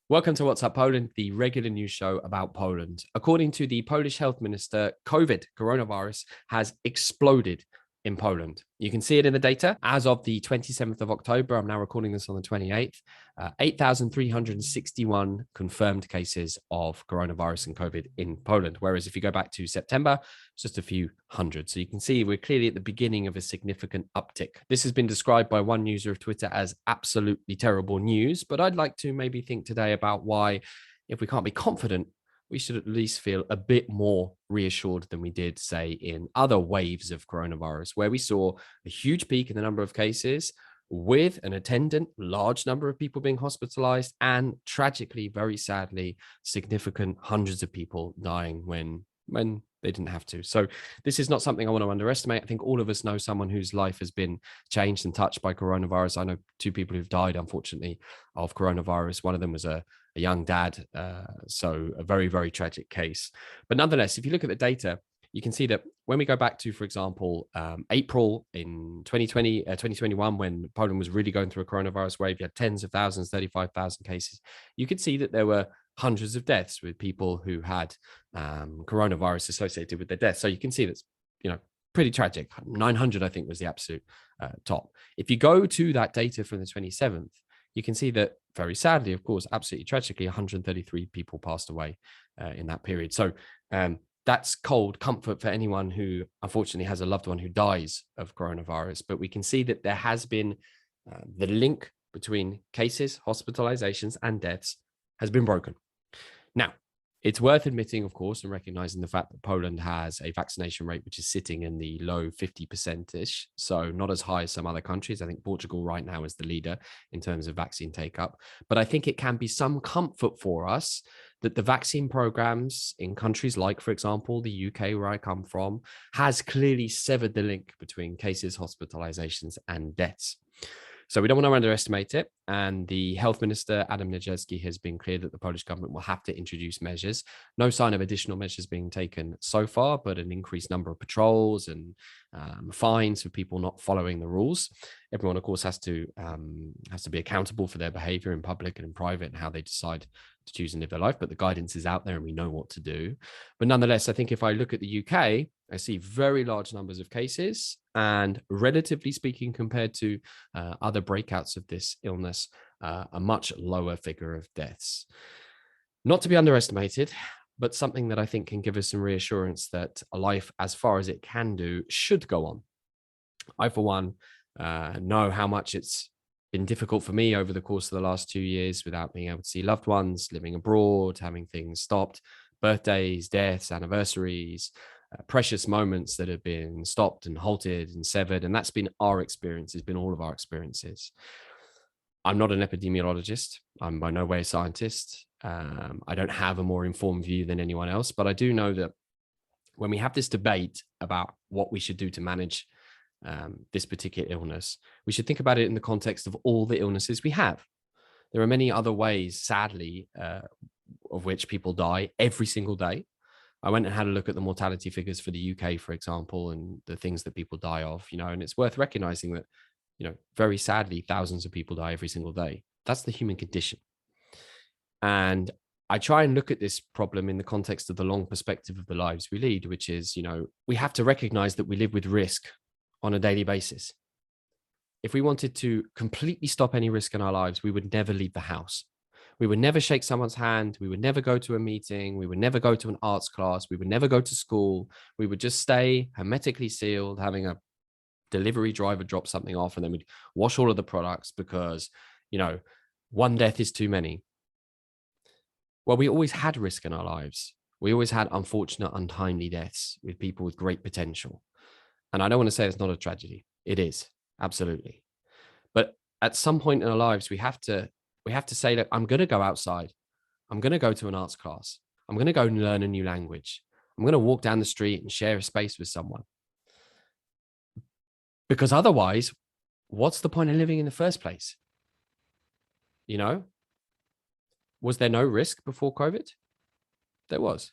Welcome to What's Up Poland, the regular news show about Poland. According to the Polish health minister, coronavirus, has exploded in Poland. You can see it in the data. As of the 27th of October, I'm now recording this on the 28th, 8,361 confirmed cases of coronavirus and COVID in Poland. Whereas if you go back to September, it's just a few hundred. So you can see we're clearly at the beginning of a significant uptick. This has been described by one user of Twitter as absolutely terrible news, but I'd like to maybe think today about why, if we can't be confident, we should at least feel a bit more reassured than we did, say, in other waves of coronavirus, where we saw a huge peak in the number of cases with an attendant large number of people being hospitalized and tragically, very sadly, significant hundreds of people dying when they didn't have to. So this is not something I want to underestimate. I think all of us know someone whose life has been changed and touched by coronavirus. I know two people who've died, unfortunately, of coronavirus. One of them was a young dad. So a very, very tragic case. But nonetheless, if you look at the data, you can see that when we go back to, for example, April in 2021, when Poland was really going through a coronavirus wave, you had tens of thousands, 35,000 cases. You could see that there were hundreds of deaths with people who had coronavirus associated with their deaths. So you can see that's, pretty tragic. 900, I think, was the absolute top. If you go to that data from the 27th, you can see that very sadly, of course, absolutely tragically, 133 people passed away in that period. So that's cold comfort for anyone who unfortunately has a loved one who dies of coronavirus. But we can see that there has been the link between cases, hospitalizations, and deaths has been broken. Now, it's worth admitting, of course, and recognizing the fact that Poland has a vaccination rate which is sitting in the low 50%-ish, so not as high as some other countries. I think Portugal right now is the leader in terms of vaccine take-up. But I think it can be some comfort for us that the vaccine programs in countries like, for example, the UK, where I come from, has clearly severed the link between cases, hospitalizations, and deaths. So we don't want to underestimate it. And the health minister, Adam Niedzielski, has been clear that the Polish government will have to introduce measures. No sign of additional measures being taken so far, but an increased number of patrols and fines for people not following the rules. Everyone, of course, has to be accountable for their behavior in public and in private and how they decide to choose and live their life. But the guidance is out there and we know what to do. But nonetheless, I think if I look at the UK, I see very large numbers of cases, and relatively speaking, compared to other breakouts of this illness, a much lower figure of deaths. Not to be underestimated, but something that I think can give us some reassurance that a life, as far as it can do, should go on. I, for one, know how much it's been difficult for me over the course of the last 2 years without being able to see loved ones, living abroad, having things stopped, birthdays, deaths, anniversaries, precious moments that have been stopped and halted and severed. And that's been our experience. It's been all of our experiences. I'm not an epidemiologist. I'm by no way a scientist. I don't have a more informed view than anyone else, but I do know that when we have this debate about what we should do to manage this particular illness, we should think about it in the context of all the illnesses we have. There are many other ways, sadly, of which people die every single day. I went and had a look at the mortality figures for the UK, for example, and the things that people die of, and it's worth recognizing that, very sadly, thousands of people die every single day. That's the human condition. And I try and look at this problem in the context of the long perspective of the lives we lead, which is, we have to recognize that we live with risk on a daily basis. If we wanted to completely stop any risk in our lives, we would never leave the house. We would never shake someone's hand. We would never go to a meeting. We would never go to an arts class. We would never go to school. We would just stay hermetically sealed, having a delivery driver drop something off, and then we'd wash all of the products because, one death is too many. Well, we always had risk in our lives. We always had unfortunate, untimely deaths with people with great potential. And I don't want to say it's not a tragedy. It is, absolutely. But at some point in our lives, we have to say, look, I'm going to go outside. I'm going to go to an arts class. I'm going to go and learn a new language. I'm going to walk down the street and share a space with someone. Because otherwise, what's the point of living in the first place? Was there no risk before COVID? There was.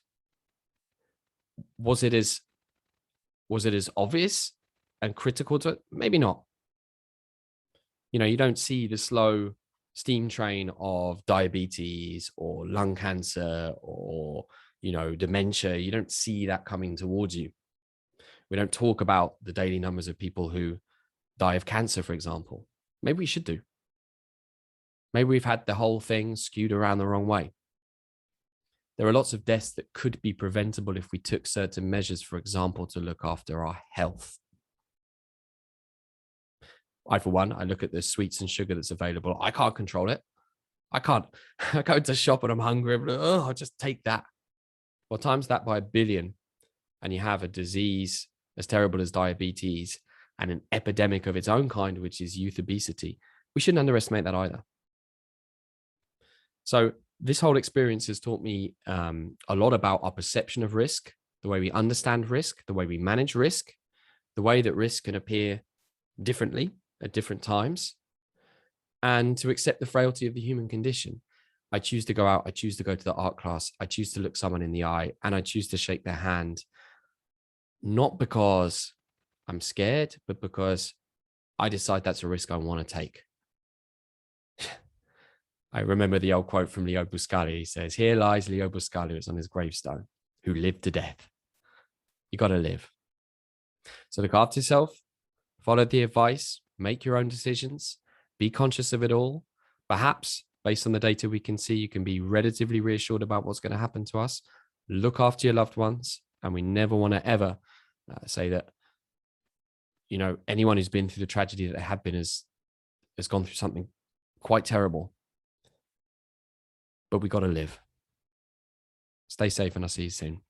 Was it as obvious and critical to it? Maybe not. You don't see the slow steam train of diabetes or lung cancer or, dementia. You don't see that coming towards you. We don't talk about the daily numbers of people who die of cancer, for example. Maybe we should do. Maybe we've had the whole thing skewed around the wrong way. There are lots of deaths that could be preventable if we took certain measures, for example, to look after our health. For one, I look at the sweets and sugar that's available. I can't control it. I can't. I go to shop and I'm hungry. I'll just take that. Well, times that by 1 billion, and you have a disease as terrible as diabetes and an epidemic of its own kind, which is youth obesity. We shouldn't underestimate that either. So this whole experience has taught me a lot about our perception of risk, the way we understand risk, the way we manage risk, the way that risk can appear differently at different times, and to accept the frailty of the human condition. I choose to go out. I choose to go to the art class. I choose to look someone in the eye, and I choose to shake their hand, not because I'm scared, but because I decide that's a risk I want to take. I remember the old quote from Leo Buscaglia. He says, "Here lies Leo Buscaglia, it's on his gravestone, who lived to death." You got to live. So look after yourself, follow the advice, make your own decisions, be conscious of it all. Perhaps based on the data we can see, you can be relatively reassured about what's going to happen to us. Look after your loved ones. And we never want to ever say that, anyone who's been through the tragedy that they have been has gone through something quite terrible. But we got to live. Stay safe, and I'll see you soon.